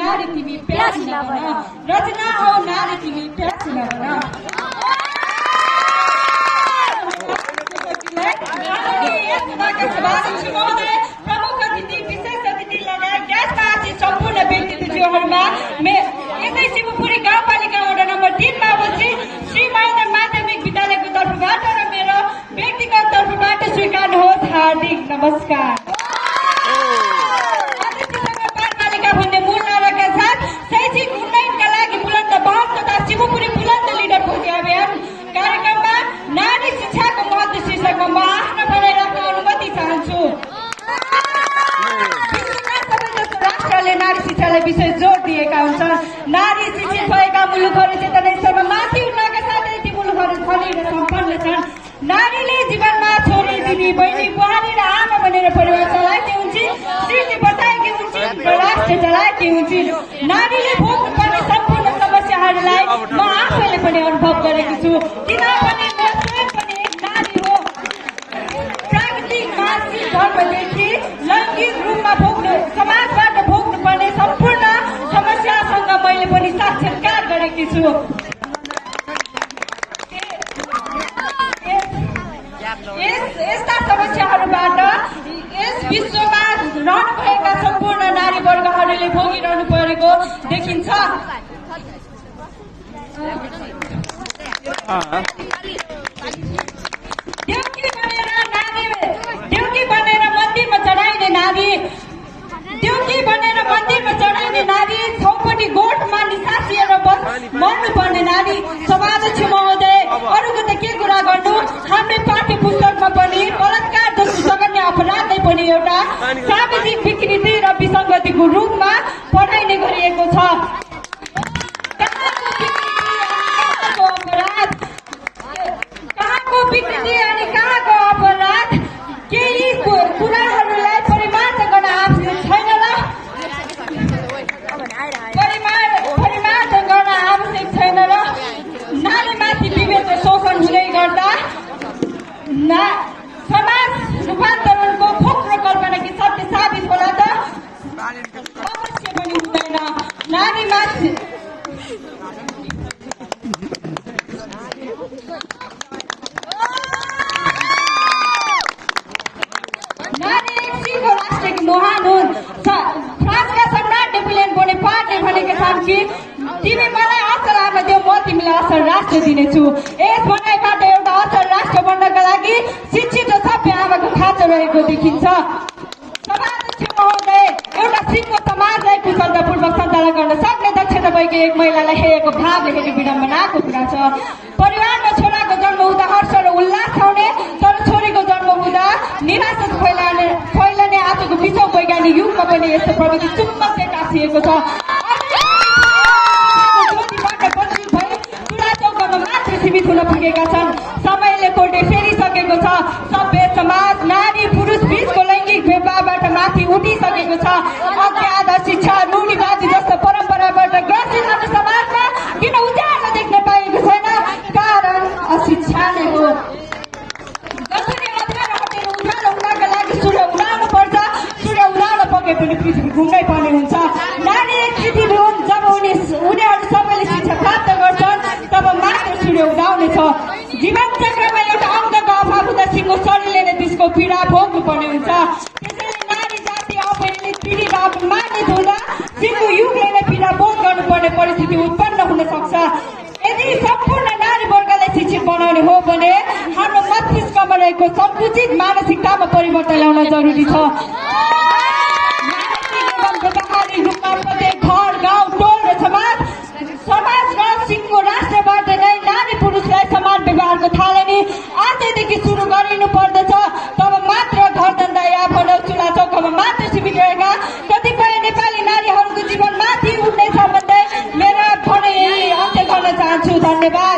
नारी तिमी प्यासी नबन रचना हौ नारी तिमी प्यासी नबन प्रमुख अतिथि विशेष अतिथि लगायत ग्यासमा आसित सम्पूर्ण व्यक्तित्वहरूमा यतै शिवपुरी गाउँपालिका वडा नम्बर 3 मा अवस्थित श्री महेन्द्र माध्यमिक विद्यालयको तर्फबाट र मेरो व्यक्तिगत तर्फबाट स्वीकार्नुहोस् हार्दिक नमस्कार। बालबालिका भन्ने मूल नाराका साथ शैक्षिक उन्नयनका लागि बुलन्द पहल तथा शिवपुरी बुलन्द लिडर भोगे अभियान कार्यक्रममा नारी शिक्षाको महत्व शीर्षकमा म आफ्नो भनाइ राख्न अनुमति चाहन्छु। राष्ट्रले नारी शिक्षालाई विशेष जोड दिएका हुन्छन्। नारी शिक्षित भएका मुलुकहरू चेतना स्तरमा माथि उठ्नका साथै ती मुलुकहरू धनी र सम्पन्न छन्। नारीले जीवनमा छोरी दिदी बहिनी बुहारी र आमा बनेर परिवार चलाएकी हुन्छन्, सृष्टि बचाएकी हुन्छन् र राष्ट्र चलाएकी हुन्छन्। नारीले भोग्नुपर्ने सम्पूर्ण समस्याहरूलाई म आफैले पनि अनुभव गरेकी छु, किनभने म स्वयं पनि एक नारी हो। प्राकृतिक मानसिक धर्मदेखि लैङ्गिक रूपमा समाजबाट भोग्नुपर्ने सम्पूर्ण समस्यासँग मैले पनि साक्षात्कार गरेकी छु। यस्ता समस्याहरूबाट यस विश्वमा रहनुभएका सम्पूर्ण नारी वर्गहरूले भोगिरहनु परेको देखिन्छ। देउकी बनेर मन्दिरमा चढाइने नारी छौपटी गोठमा निसासिएर मर्नुपर्ने नारी। सभाध्यक्ष महोदय, अरूको त के कुरा गर्नु, हाम्रै पाठ्य पुस्तकमा पनि बलात्कार जस्तो जघन्य अपराधलाई पनि एउटा सामाजिक विकृति र विसङ्गतिको रूपमा पढाइने गरिएको छ। कहाँको विकृति अनि कहाँको अपराध, केही कुराहरूलाई परिमार्जन गर्न आवश्यक छैन र परिमार्जन गर्न आवश्यक छैन र नारीमाथि विभेद र शोषण हुँदै गर्दा समाज रूपान्तरणको खोक्रो कल्पना कि सत्य साबित होला त अवश्य पनि हुँदैन। नारीमाथि महान हुन्। फ्रान्सका सम्राट नेपोलियन बोनापार्टले भनेका छन् कि तिमी मलाई असल आमा देऊ, म तिमीलाई असल राष्ट्र दिनेछु। यस भनाइबाट एउटा असल राष्ट्र बन्नका लागि शिक्षित र सभ्य आमाको खाँचो रहेको देखिन्छ। सभाध्यक्ष महोदय, एउटा सिङ्गो समाजलाई कुशलतापूर्वक सञ्चालन गर्न सक्ने दक्षता भएकी एक महिलालाई हेरेको भावले हेरी विडम्बनाको कुरा छ। परिवारमा छोराको जन्म हुँदा हर्ष र उल्लास आउने, तर छोरीको जन्म हुँदा निराशा फैलने आजको विश्व वैज्ञानिक युगमा पनि यस्तो प्रविधि चुम्बकले टाँसिएको छ। चुडाचौकामा मात्र सीमित हुन पुगेका छन्। समयले कोटे फेरिसकेको छ। सभ्य समाज नारी पुरुष बीचको लैङ्गिक भेदभावबाट माथि उठिसकेको छ। अज्ञात शिक्षा रूढिवादी जस्तो परम्पराबाट ग्रसित हाम्रो समाजमा किन उज्यालो देख्न पाइएको छैन? कारण अशिक्षा नै हो। पनि पृथ्वी घुम्नै पर्ने हुन्छ। नारी एक पृथ्वी हुन्। जब उनीहरू सबैले शिक्षा प्राप्त गर्छन् तब मात्र सूर्य उदाउनेछ। जीवन चक्रमा एउटा अङ्गको अभाव हुँदा सिङ्गो शरीरले नै त्यसको पीडा भोग्नु पर्ने हुन्छ। त्यसैले नारी जाति अपहेलित पीडित अपमानित हुँदा सिङ्गो युगले नै पीडा भोग गर्नुपर्ने परिस्थिति उत्पन्न हुन सक्छ। यदि सम्पूर्ण नारी वर्गलाई शिक्षित बनाउने हो भने हाम्रो मस्तिष्कमा रहेको सङ्कुचित मानसिकतामा परिवर्तन ल्याउन जरुरी छ। रूपमा प्रत्येक घर गाउँ टोल र समाज र सिङ्गो राष्ट्रबाट नै नारी पुरुषलाई समान व्यवहारको थालनी आजैदेखि सुरु गरिनु पर्दछ। तब मात्र घरधन्दा या भनौँ चुला चौकामा मात्र सीमित रहेका कतिपय नेपाली नारीहरूको जीवनमाथि उठ्नेछ भन्दै मेरो भनाइ अन्त्य गर्न चाहन्छु। धन्यवाद।